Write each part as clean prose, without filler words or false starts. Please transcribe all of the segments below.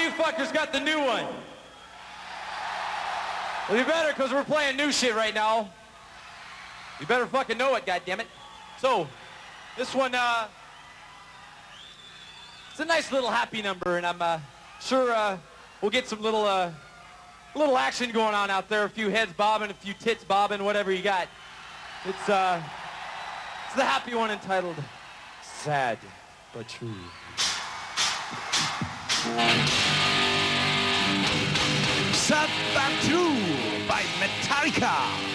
you fuckers got the new one? Well, you better, because we're playing new shit right now. You better fucking know it, goddammit. So, this one, it's a nice little happy number, and I'm sure we'll get some little action going on out there. A few heads bobbing, a few tits bobbing, whatever you got. It's the happy one entitled Sad But True. Sad But True by Metallica.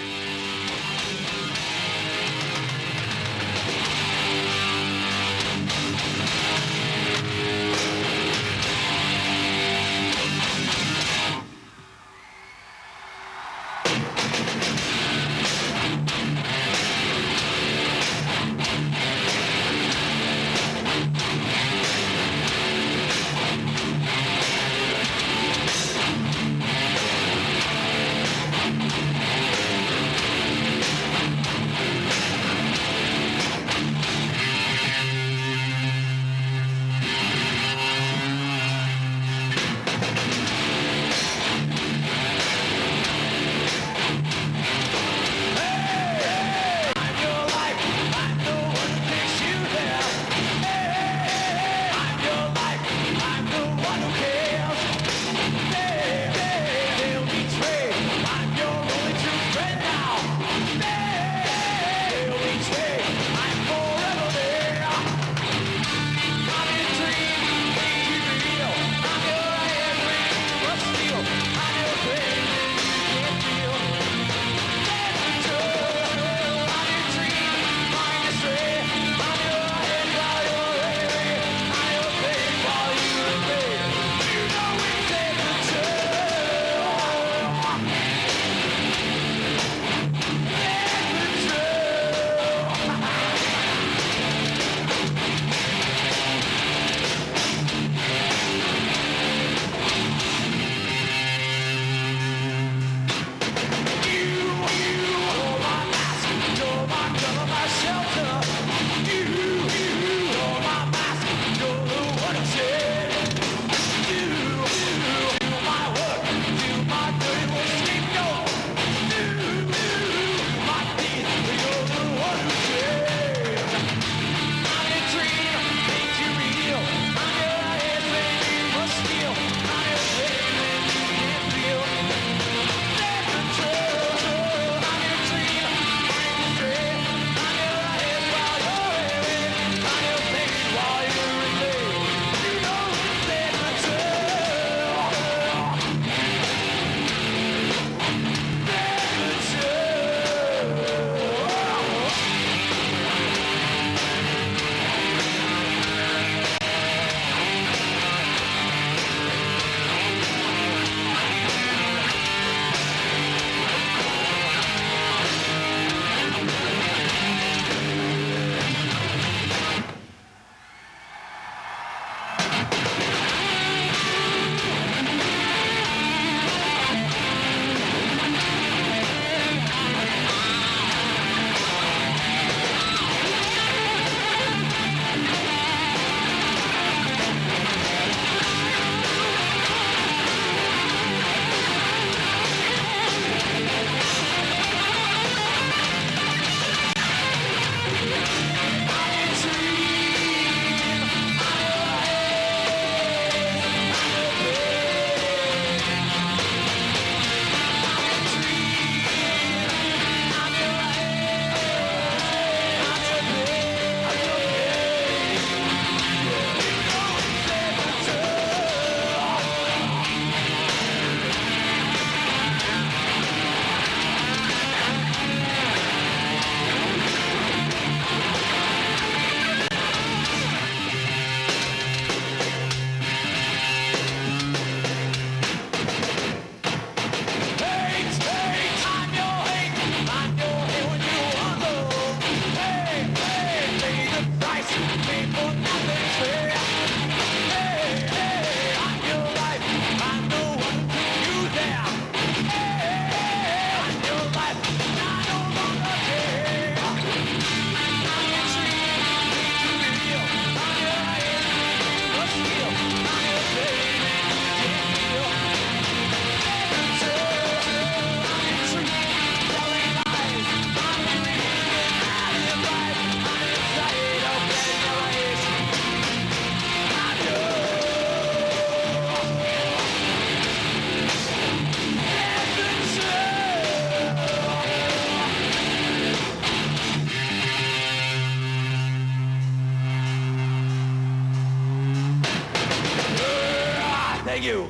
Thank you.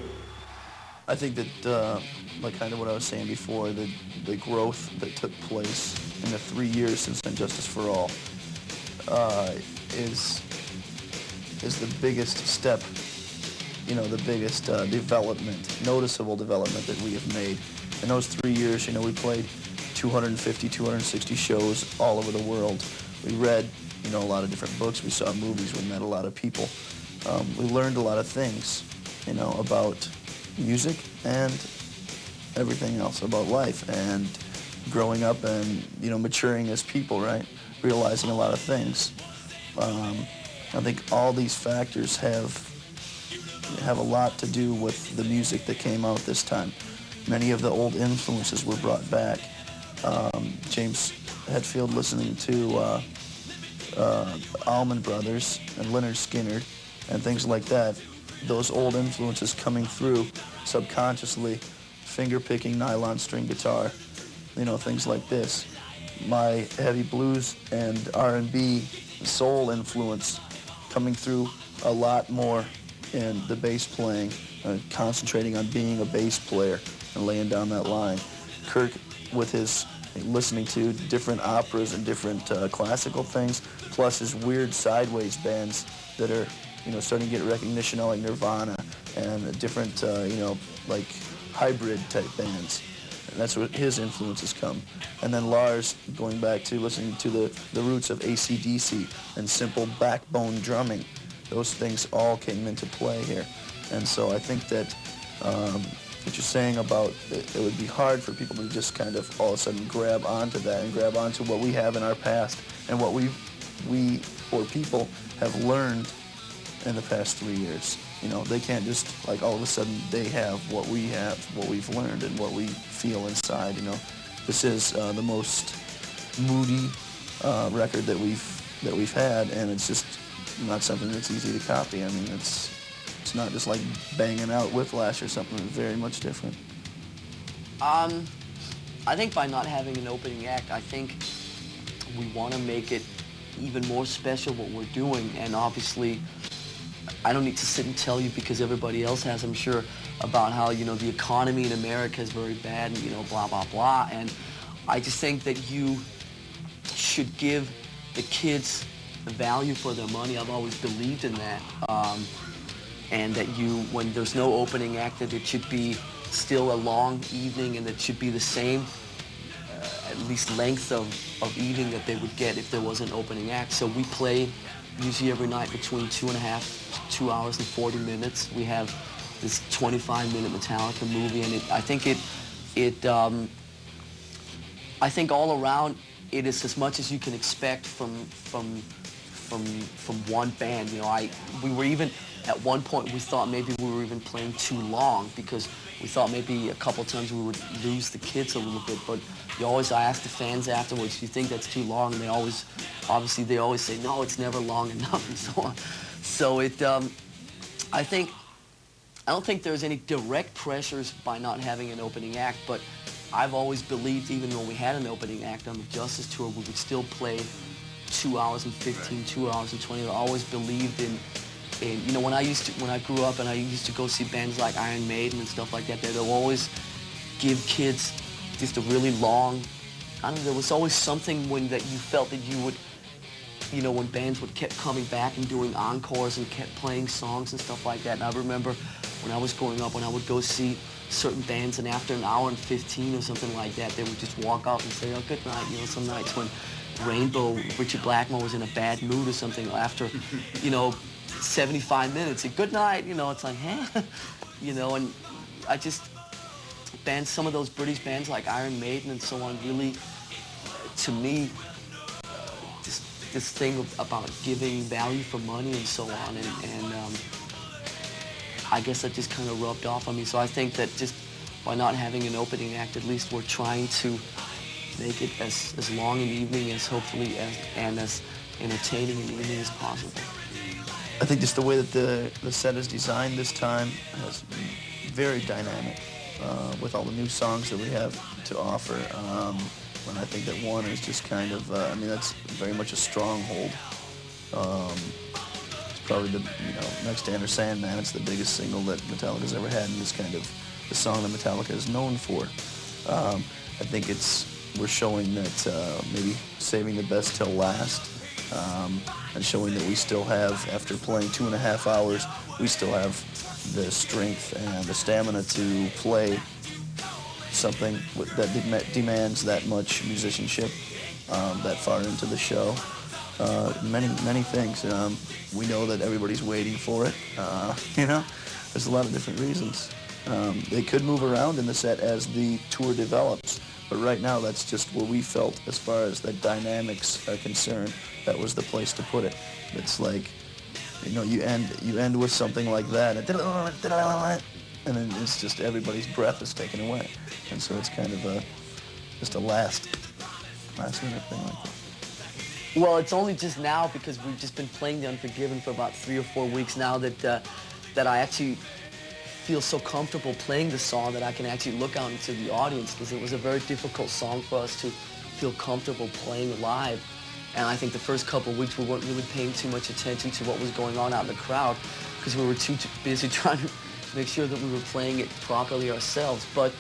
I think that, like kind of what I was saying before, the growth that took place in the 3 years since Injustice for All is the biggest step, you know, the biggest noticeable development that we have made. In those 3 years, you know, we played 250, 260 shows all over the world. We read, you know, a lot of different books. We saw movies. We met a lot of people. We learned a lot of things, you know, about music and everything else, about life and growing up and, you know, maturing as people, right? Realizing a lot of things. I think all these factors have a lot to do with the music that came out this time. Many of the old influences were brought back. James Hetfield listening to Allman Brothers and Lynyrd Skynyrd and things like that. Those old influences coming through subconsciously, finger-picking nylon string guitar, you know, things like this. My heavy blues and R&B soul influence coming through a lot more in the bass playing, concentrating on being a bass player and laying down that line. Kirk with his listening to different operas and different classical things, plus his weird sideways bands that are, you know, starting to get recognition, like Nirvana and different, you know, like hybrid type bands. And that's where his influences come. And then Lars going back to listening to the roots of AC/DC and simple backbone drumming. Those things all came into play here. And so I think that what you're saying about it would be hard for people to just kind of all of a sudden grab onto that and grab onto what we have in our past and what we or people have learned in the past 3 years. You know, they can't just, like, all of a sudden they have, what we've learned and what we feel inside, you know. This is the most moody record that we've had, and it's just not something that's easy to copy. I mean, it's not just like banging out Whiplash or something. It's very much different. I think by not having an opening act, I think we want to make it even more special what we're doing, and obviously I don't need to sit and tell you, because everybody else has, I'm sure, about how, you know, the economy in America is very bad and, you know, blah, blah, blah. And I just think that you should give the kids the value for their money. I've always believed in that. And that when there's no opening act, that it should be still a long evening, and it should be the same, at least length of evening that they would get if there was an opening act. So we play usually every night between 2.5 to 2 hours and 40 minutes. We have this 25-minute Metallica movie, and I think all around it is as much as you can expect from one band. You know, we were even at one point we thought maybe we were even playing too long, because we thought maybe a couple times we would lose the kids a little bit. But I ask the fans afterwards, do you think that's too long? And they always say, no, it's never long enough, and so on. So I don't think there's any direct pressures by not having an opening act, but I've always believed, even when we had an opening act on the Justice Tour, we would still play 2 hours and 15, 2 hours and 20. I always believed in, you know, when I grew up and I used to go see bands like Iron Maiden and stuff like that, they'll always give kids just a really long, I don't know, there was always something that you felt that you would, you know, when bands kept coming back and doing encores and kept playing songs and stuff like that. And I remember when I was growing up, when I would go see certain bands, and after an hour and 15 or something like that, they would just walk out and say, oh, good night. You know, some nights when Rainbow, Richard Blackmore was in a bad mood or something, after, you know, 75 minutes, good night, you know, it's like, huh? You know, and I just, some of those British bands like Iron Maiden and so on, really, to me, this thing about giving value for money and so on, and I guess that just kind of rubbed off on me. So I think that just by not having an opening act, at least we're trying to make it as long an evening as hopefully as entertaining an evening as possible. I think just the way that the set is designed this time is very dynamic, with all the new songs that we have to offer. And I think that one is just kind of, I mean, that's very much a stronghold. probably the, next to Enter Sandman, it's the biggest single that Metallica's ever had, and it's kind of the song that Metallica is known for. I think we're showing that maybe saving the best till last, and showing that we still have, after playing 2.5 hours, we still have the strength and the stamina to play something that demands that much musicianship that far into the show. Many things. We know that everybody's waiting for it. There's a lot of different reasons. They could move around in the set as the tour develops, but right now that's just where we felt, as far as the dynamics are concerned, that was the place to put it. It's like, you end with something like that, and then it's just everybody's breath is taken away, and so it's kind of just a last minute thing like that. Well, it's only just now, because we've just been playing The Unforgiven for about 3 or 4 weeks now, that I actually feel so comfortable playing the song that I can actually look out into the audience, because it was a very difficult song for us to feel comfortable playing live. And I think the first couple of weeks we weren't really paying too much attention to what was going on out in the crowd, because we were too busy trying to make sure that we were playing it properly ourselves. But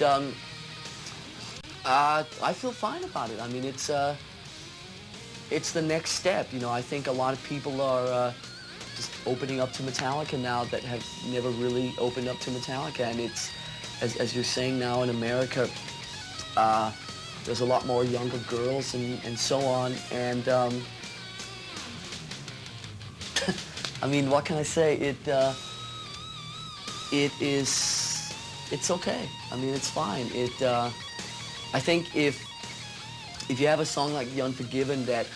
I feel fine about it. I mean, it's the next step. I think a lot of people are just opening up to Metallica now that have never really opened up to Metallica. And it's, as you're saying now in America, there's a lot more younger girls and so on. And I mean, what can I say? It's okay. I mean, it's fine. I think if you have a song like The Unforgiven that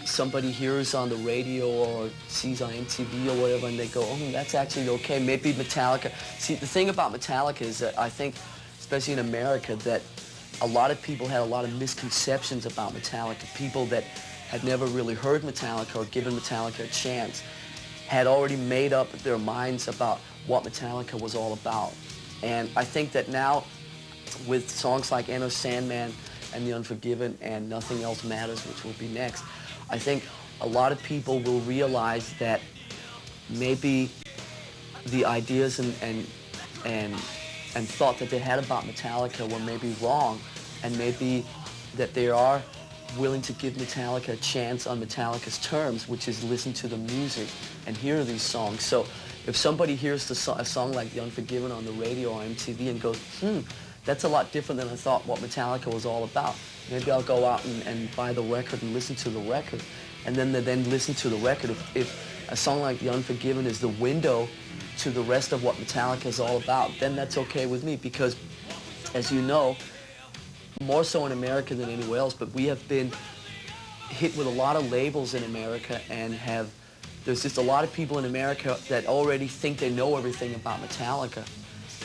somebody hears on the radio or sees on MTV or whatever, and they go, oh, that's actually okay, maybe Metallica. See, the thing about Metallica is that I think, especially in America, that a lot of people had a lot of misconceptions about Metallica. People that had never really heard Metallica or given Metallica a chance had already made up their minds about what Metallica was all about. And I think that now, with songs like Enter Sandman and The Unforgiven and Nothing Else Matters, which will be next, I think a lot of people will realize that maybe the ideas and thought that they had about Metallica were maybe wrong, and maybe that they are willing to give Metallica a chance on Metallica's terms, which is listen to the music and hear these songs. So if somebody hears a song like The Unforgiven on the radio or MTV and goes, that's a lot different than I thought what Metallica was all about, maybe I'll go out and buy the record and listen to the record. And then listen to the record. If a song like The Unforgiven is the window to the rest of what Metallica is all about, then that's okay with me, because, as you know, more so in America than anywhere else, but we have been hit with a lot of labels in America, and there's just a lot of people in America that already think they know everything about Metallica,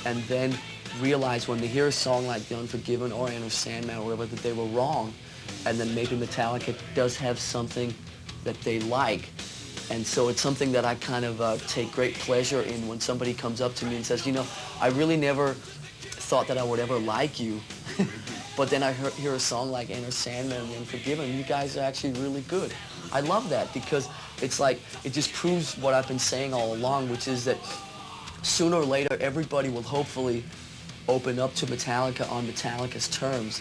and then realize when they hear a song like The Unforgiven or Enter Sandman or whatever that they were wrong, and then maybe Metallica does have something that they like. And so it's something that I kind of take great pleasure in when somebody comes up to me and says, I really never thought that I would ever like you, but then I hear a song like Enter Sandman and The Unforgiven, you guys are actually really good. I love that, because it's like, it just proves what I've been saying all along, which is that sooner or later everybody will hopefully open up to Metallica on Metallica's terms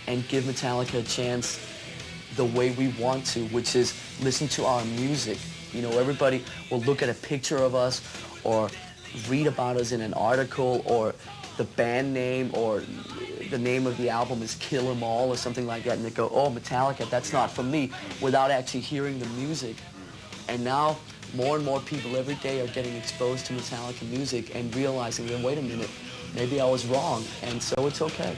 and give Metallica a chance the way we want to, which is listen to our music. Everybody will look at a picture of us or read about us in an article, or the band name or the name of the album is Kill 'Em All or something like that, and they go, oh, Metallica, that's not for me, without actually hearing the music. And now more and more people every day are getting exposed to Metallica music and realizing that, wait a minute, maybe I was wrong, and so it's okay.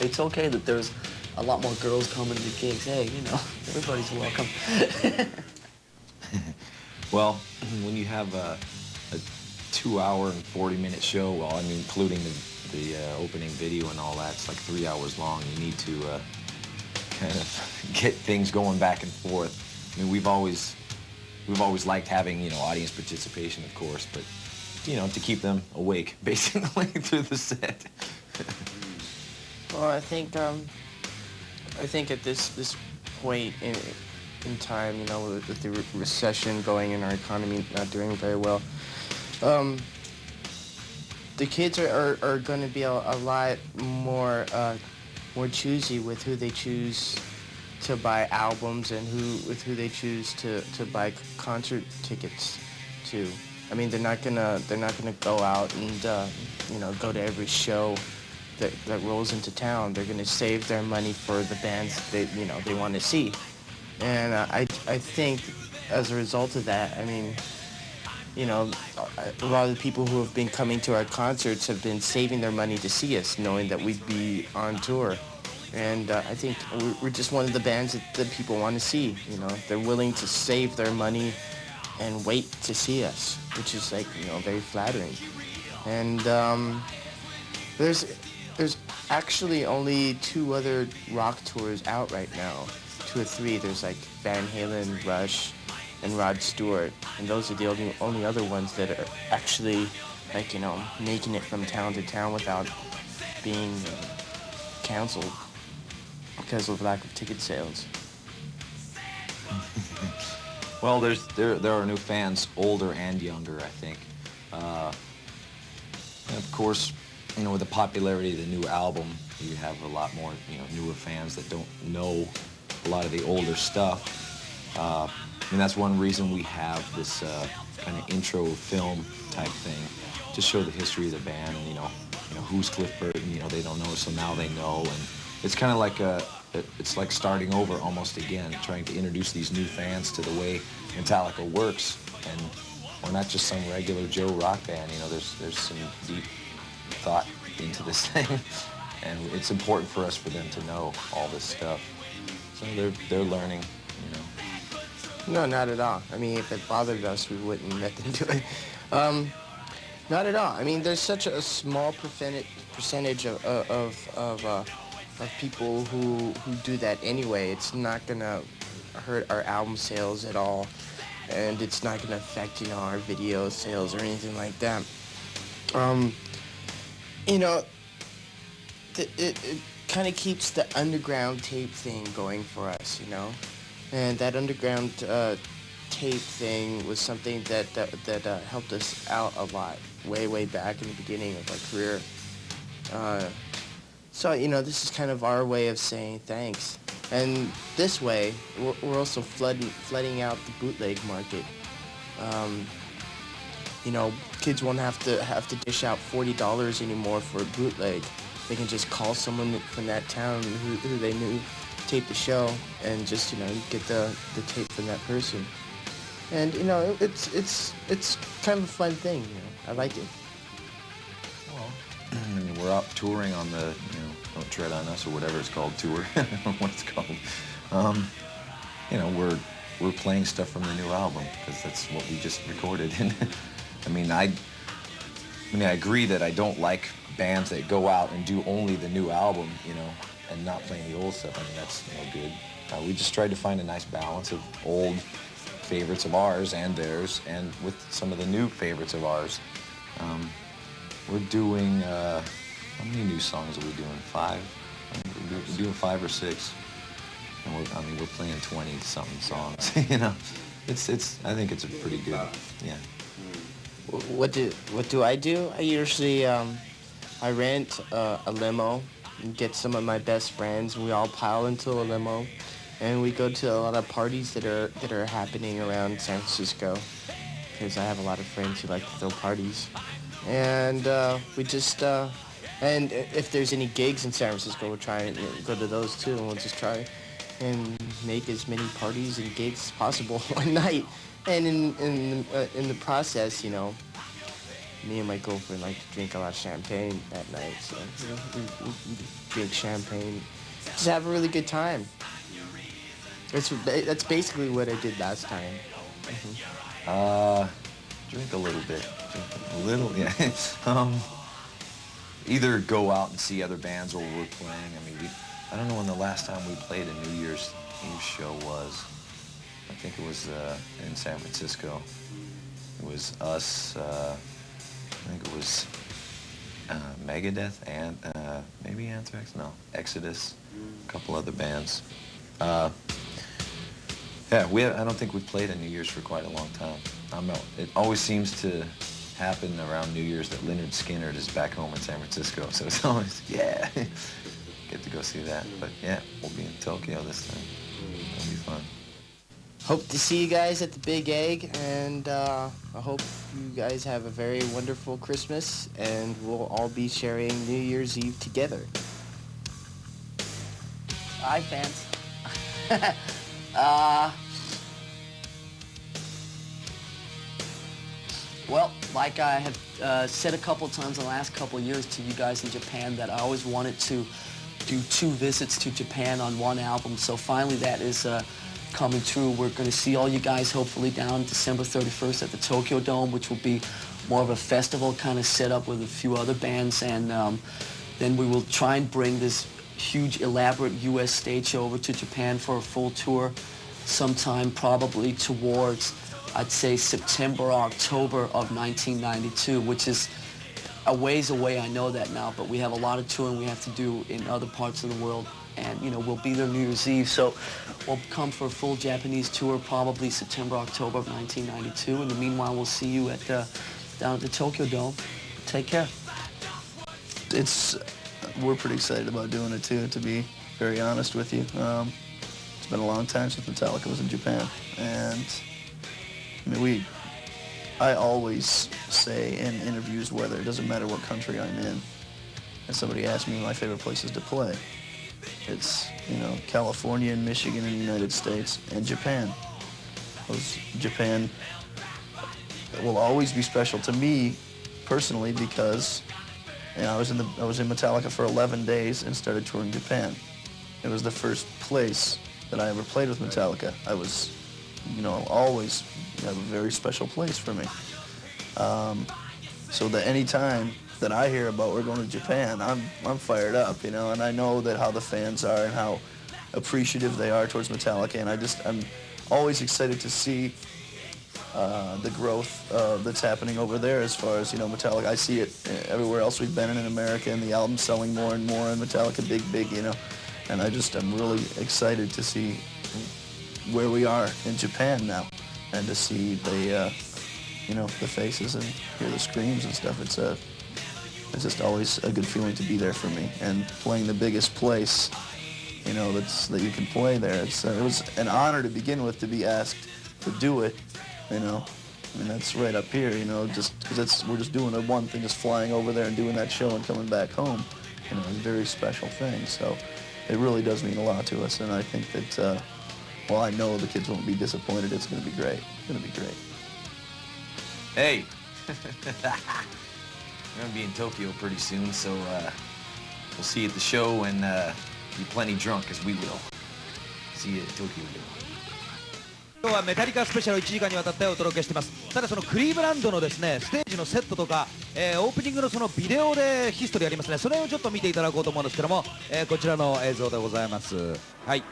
It's okay that there's a lot more girls coming to the gigs. Hey, everybody's welcome. Well, when you have a 2-hour and 40-minute show, well, I mean, including the opening video and all that, it's like 3 hours long. You need to kind of get things going back and forth. I mean, we've always liked having, audience participation, of course, but, to keep them awake, basically, through the set. Well, I think at this point in time, you know, with the recession going and our economy not doing very well. The kids are going to be a lot more choosy with who they choose to buy albums and with who they choose to buy concert tickets to. I mean, they're not gonna go out and you know, go to every show that rolls into town. They're gonna save their money for the bands they want to see. And I think as a result of that, I mean, you know, a lot of the people who have been coming to our concerts have been saving their money to see us, knowing that we'd be on tour. And I think we're just one of the bands that people want to see, you know. They're willing to save their money and wait to see us, which is, like, you know, very flattering. And there's actually only 2 other rock tours out right now, 2 or 3. There's, like, Van Halen, Rush, and Rod Stewart, and those are the only other ones that are actually, like, you know, making it from town to town without being canceled because of lack of ticket sales. Well, there are new fans, older and younger, I think. And of course, you know, with the popularity of the new album, you have a lot more, you know, newer fans that don't know a lot of the older stuff. And that's one reason we have this kind of intro film type thing to show the history of the band, and you know who's Cliff Burton. You know, they don't know, so now they know, and it's kind of like it's like starting over almost again, trying to introduce these new fans to the way Metallica works, and we're not just some regular Joe rock band. You know, there's some deep thought into this thing, and it's important for us for them to know all this stuff. So they're learning, you know. No, not at all. I mean, if it bothered us, we wouldn't let them do it. Not at all. I mean, there's such a small percentage of people who do that anyway. It's not gonna hurt our album sales at all, and it's not gonna affect, you know, our video sales or anything like that. You know, it kind of keeps the underground tape thing going for us, you know. And that underground tape thing was something that helped us out a lot, way back in the beginning of our career. So, you know, this is kind of our way of saying thanks. And this way, we're also flooding out the bootleg market. You know, kids won't have to dish out $40 anymore for a bootleg. They can just call someone from that town who they knew tape the show and just, you know, get the tape from that person. And, you know, it's kind of a fun thing, you know. I like it. Well, I mean, we're out touring on the, you know, Don't Tread on Us or whatever it's called, tour. I don't know what it's called. You know, we're playing stuff from the new album because that's what we just recorded. And I mean, I agree that I don't like bands that go out and do only the new album, you know, and not playing the old stuff. I mean, that's no good. We just tried to find a nice balance of old favorites of ours and theirs, and with some of the new favorites of ours. We're doing, how many new songs are we doing? 5? We're doing 5 or 6. And we're playing 20-something songs, you know. I think it's a pretty good, yeah. What do I do? I usually, I rent a limo and get some of my best friends, and we all pile into a limo, and we go to a lot of parties that are happening around San Francisco, because I have a lot of friends who like to throw parties, and we just and if there's any gigs in San Francisco, we'll try and go to those too, and we'll just try and make as many parties and gigs as possible one night, and in the process, you know, me and my girlfriend like to drink a lot of champagne at night, so you know, we drink champagne, just have a really good time. That's basically what I did last time. Drink a little bit. Drink a little, yeah. Either go out and see other bands or we're playing. I mean, I don't know when the last time we played a New Year's Eve show was. I think it was in San Francisco. It was us. I think it was Megadeth and maybe Anthrax. No, Exodus. A couple other bands. Yeah, I don't think we've played on New Year's for quite a long time. It always seems to happen around New Year's that Leonard Skinner is back home in San Francisco, so it's always, yeah, get to go see that. But yeah, we'll be in Tokyo this time. It'll be fun. Hope to see you guys at the Big Egg, and I hope you guys have a very wonderful Christmas, and we'll all be sharing New Year's Eve together. Hi, fans. Well, like I have said a couple times in the last couple of years to you guys in Japan, that I always wanted to do 2 visits to Japan on one album. So finally that is coming true. We're going to see all you guys hopefully down December 31st at the Tokyo Dome, which will be more of a festival kind of setup with a few other bands. And then we will try and bring this huge elaborate U.S. stage show over to Japan for a full tour sometime probably towards, I'd say, September or October of 1992, which is a ways away, I know that now, but we have a lot of touring we have to do in other parts of the world, and, you know, we'll be there New Year's Eve, so we'll come for a full Japanese tour probably September, October of 1992. In the meanwhile, we'll see you at down at the Tokyo Dome. Take care. We're pretty excited about doing it too, to be very honest with you. It's been a long time since Metallica was in Japan, and I mean, I always say in interviews, whether it doesn't matter what country I'm in, and somebody asks me my favorite places to play, it's, you know, California and Michigan in the United States and Japan. Japan will always be special to me personally because, you know, I was in Metallica for 11 days and started touring Japan. It was the first place that I ever played with Metallica. I was, you know, always have a very special place for me. So that any time that I hear about we're going to Japan, I'm fired up, you know, and I know that how the fans are and how appreciative they are towards Metallica, and I'm always excited to see the growth that's happening over there as far as, you know, Metallica. I see it everywhere else we've been in America, and the album's selling more and more, and Metallica big, you know, and I'm really excited to see where we are in Japan now, and to see the, you know, the faces and hear the screams and stuff. It's just always a good feeling to be there for me, and playing the biggest place, you know, that you can play there. It was an honor to begin with to be asked to do it, you know. I mean, that's right up here, you know, just because we're just doing one thing, just flying over there and doing that show and coming back home, you know, it's a very special thing. So it really does mean a lot to us, and I think that, well, I know the kids won't be disappointed. It's going to be great. It's going to be great. Hey! We're going to be in Tokyo pretty soon, so we'll see you at the show and be plenty drunk as we will. See you at Tokyo. 今日はメタリカスペシャル1時間にわたってお届けしています。ただそのクリーブランドのですねステージのセットとか、オープニングのそのビデオでヒストリーありますね。それをちょっと見ていただこうと思うんですけども、こちらの映像でございます。はい、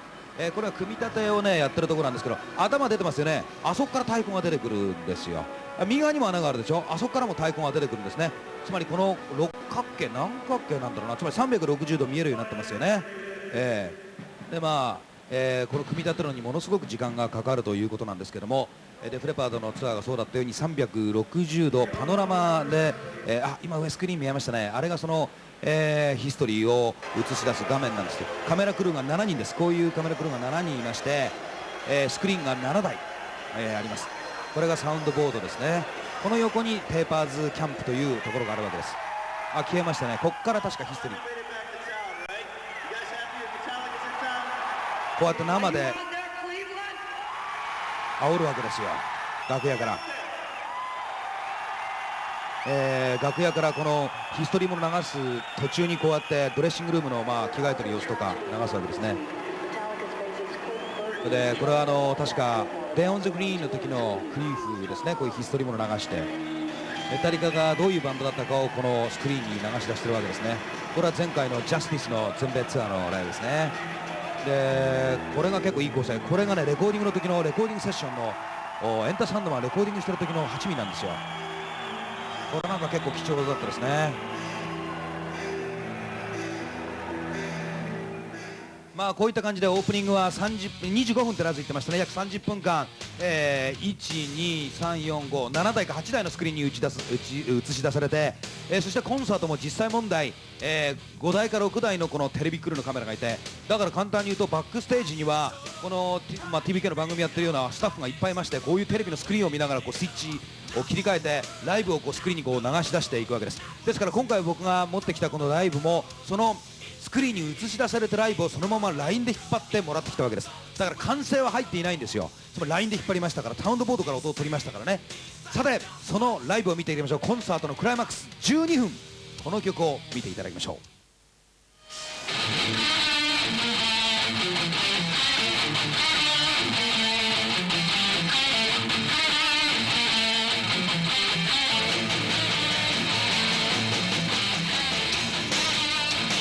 これは組み立てをねやってるところなんですけど、頭出てますよね。あそこから太鼓が出てくるんですよ。右側にも穴があるでしょ。あそこからも太鼓が出てくるんですね。つまりこの六角形何角形なんだろうな。つまり360度見えるようになってますよね。でまあこの組み立てるのにものすごく時間がかかるということなんですけども、デフレパードのツアーがそうだったように360度パノラマで、今上スクリーン見えましたね。あれがその、ヒストリーを映し出す画面なんですけど、カメラクルーが7人です。こういうカメラクルーが7人いまして、スクリーンが7台、あります。これがサウンドボードですね。この横にペーパーズキャンプというところがあるわけです。消えましたね。ここから確かヒストリー、こうやって生で煽るわけですよ、楽屋から。楽屋からこのヒストリーも流す途中にこうやってドレッシングルームの着替えてる様子とか流すわけですね。でこれは確かデン・オン・ザ・グリーンの時のクリーフですね。こういうヒストリーもの流してメタリカがどういうバンドだったかをこのスクリーンに流し出してるわけですね。これは前回のジャスティスの全米ツアーのライブですね。でこれが結構いい構成。これがねレコーディングの時のレコーディングセッションのエンタサンドマンレコーディングしてる時の8ミリなんですよ。これなんか結構貴重だったですね。まあこういった感じでオープニングは25分ってラズ言ってましたね。約30分間、1,2,3,4,5,7 台か8台のスクリーンに映し出されて、そしてコンサートも実際問題、5台か6台のこのテレビクルーのカメラがいて、だから簡単に言うとバックステージにはこの、TBK の番組やってるようなスタッフがいっぱいいまして、こういうテレビのスクリーンを見ながらこうスイッチを切り替えてライブをこうスクリーンにこう流し出していくわけです。ですから今回僕が持ってきたこのライブもそのスクリーンに映し出されたライブをそのまま LINE で引っ張ってもらってきたわけです。だから完成は入っていないんですよ。つまり LINE で引っ張りましたから、サウンドボードから音を取りましたからね。さてそのライブを見ていきましょう。コンサートのクライマックス12分、この曲を見ていただきましょう。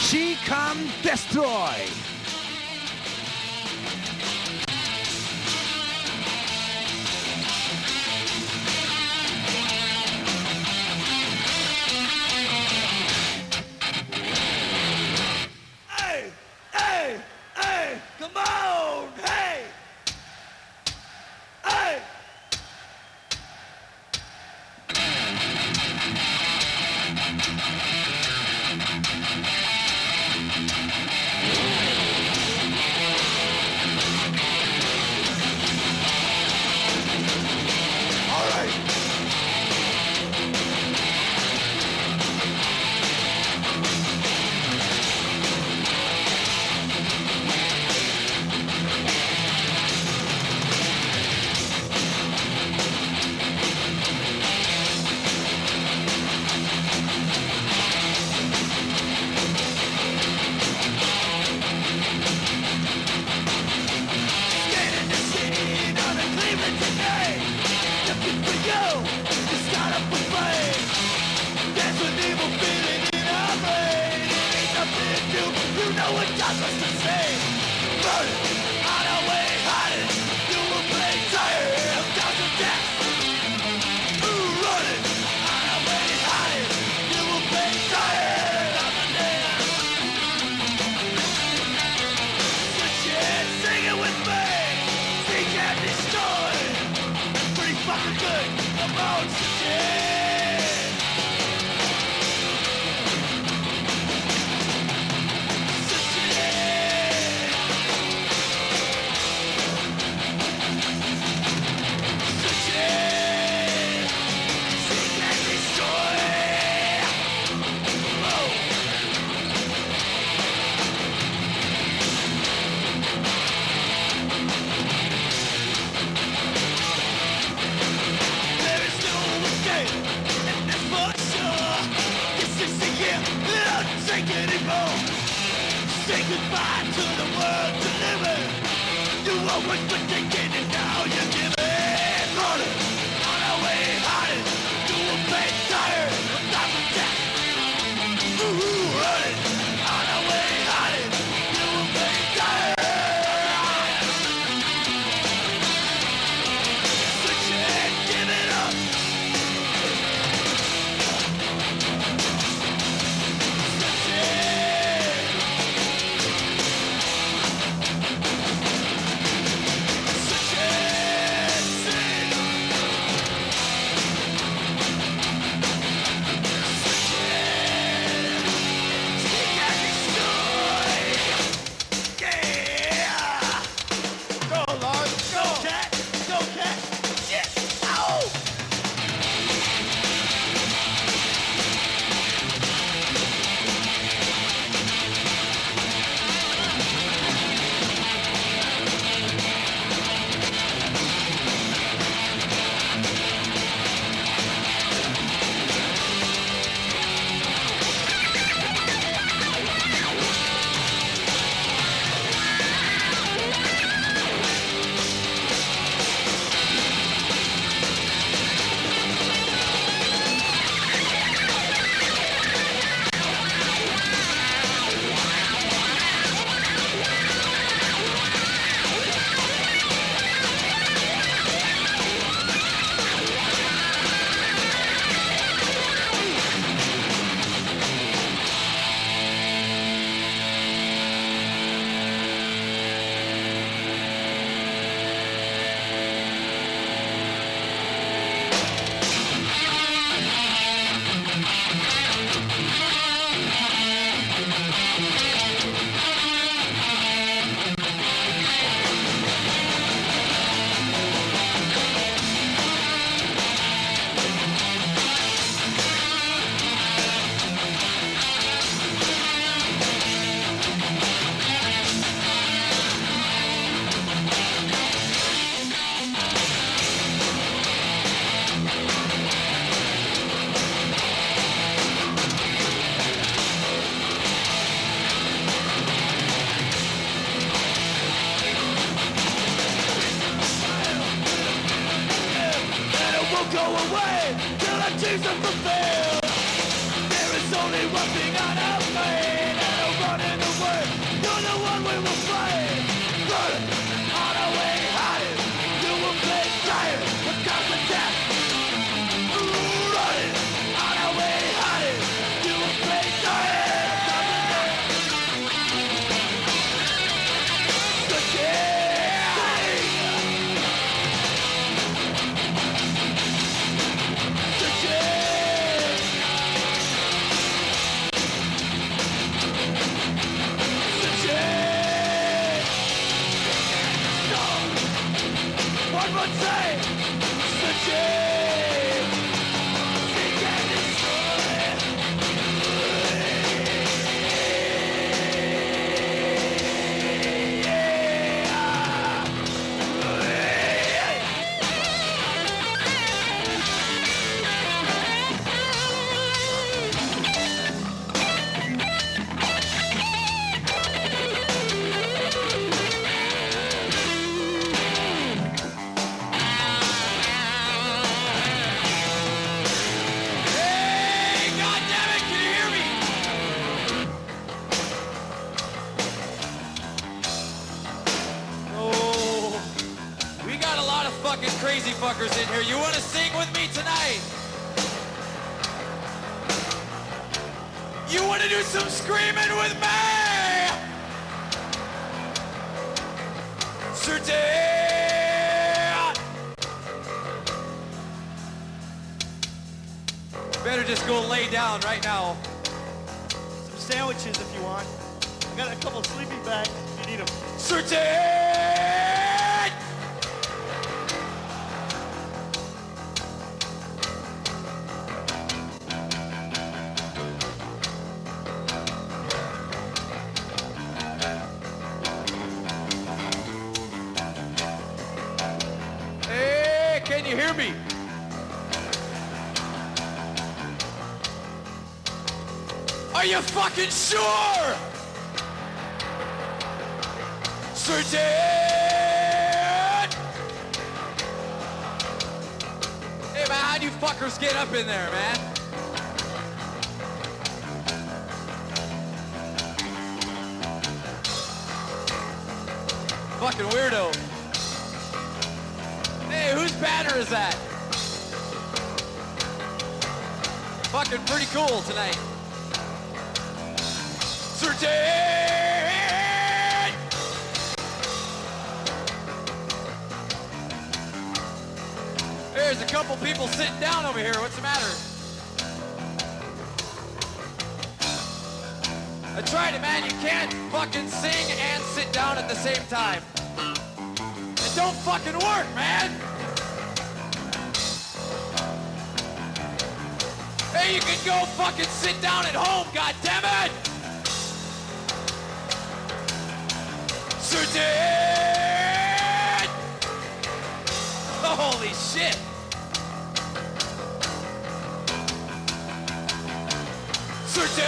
She can destroy. Hey, hey, hey, come on, hey, hey. Say goodbye to the world to live in. You always been taking it, now you're giving. Running, on our way, hiding. You will pay tired of time and death. Running, on our way, hiding. You will pay tired. Switch it, give it up. Switch it. Switch won't go away till our dreams are fulfilled. There is only one thing unafraid, and no running away. You're the one we will fight. Running on our way, hiding. You will play tired, but comes the death. Running on our way, hiding. You will play tired, but comes the death. Switching. One more time, switching. Seek and crazy fuckers in here. You want to sing with me tonight? You want to do some screaming with me? Certain. Better just go lay down right now. Some sandwiches if you want. I got a couple sleeping bags if you need them. Certain. Can you hear me? Are you fucking sure? Certain. Hey man, how'd you fuckers get up in there, man? Fucking weirdo. Hey, whose banner is that? Fucking pretty cool tonight. Certain! There's a couple people sitting down over here. What's the matter? I tried it, man. You can't fucking sing and sit down at the same time. It don't fucking work, man. Hey, you can go fucking sit down at home, goddammit! Certain! Holy shit! Certain!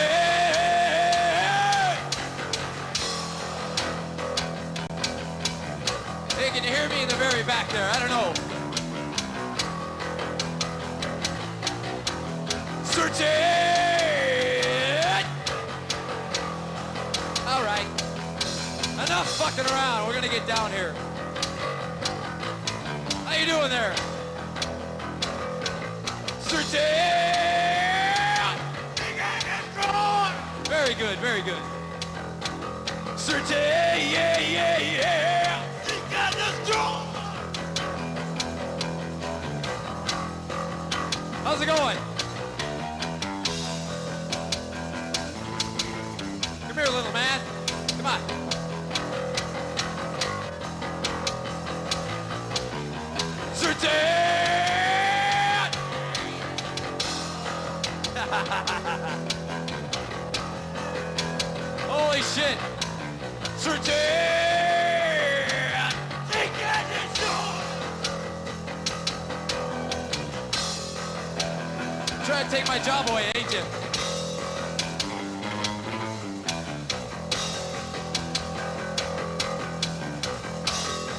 Hey, can you hear me in the very back there? I don't know. Certain! All right. Enough fucking around. We're gonna get down here. How you doing there? Certain! Very good, very good. Certain! Yeah, yeah, yeah! How's it going? Come here, little man. Come on. Certain! Holy shit! Certain! Trying to take my job away, ain't you?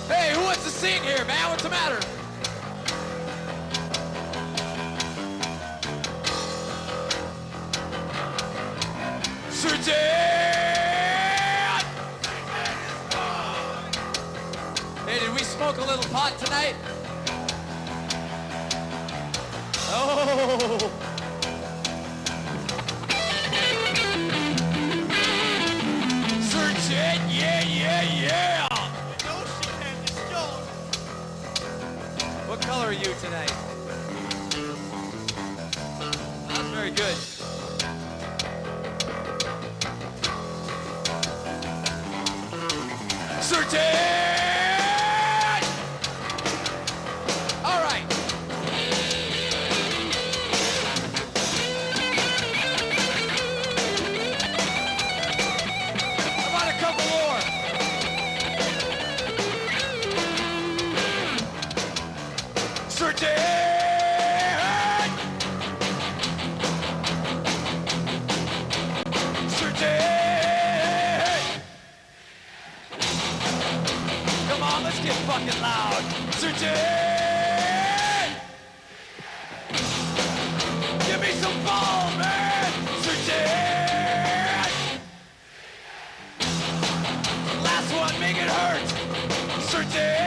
Hey, who wants to sing here, man? What's the matter? Hey, did we smoke a little pot tonight? Oh! Surgeon, yeah! No shit, it's Jones. What color are you tonight? That's very good. Surgeon! All right. How about a couple more? Surgeon! Come on, let's get fucking loud. Surgeon! Give me some ball, man! Surgeon! Last one, make it hurt! Surgeon!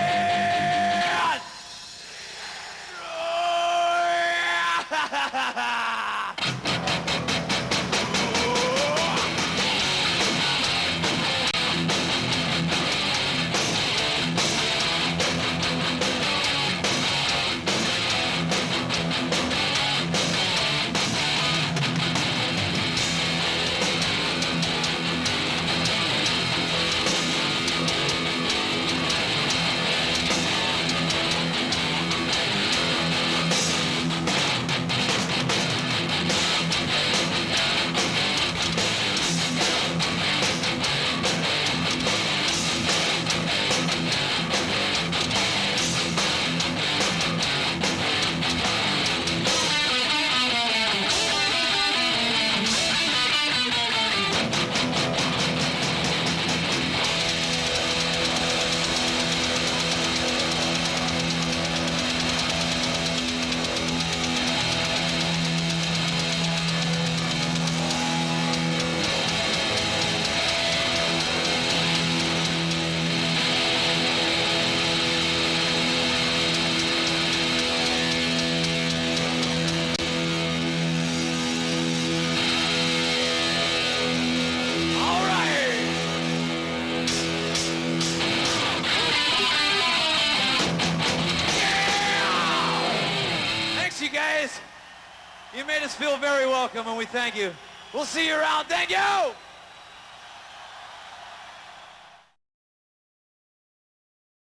You made us feel very welcome, and we thank you. We'll see you around. Thank you!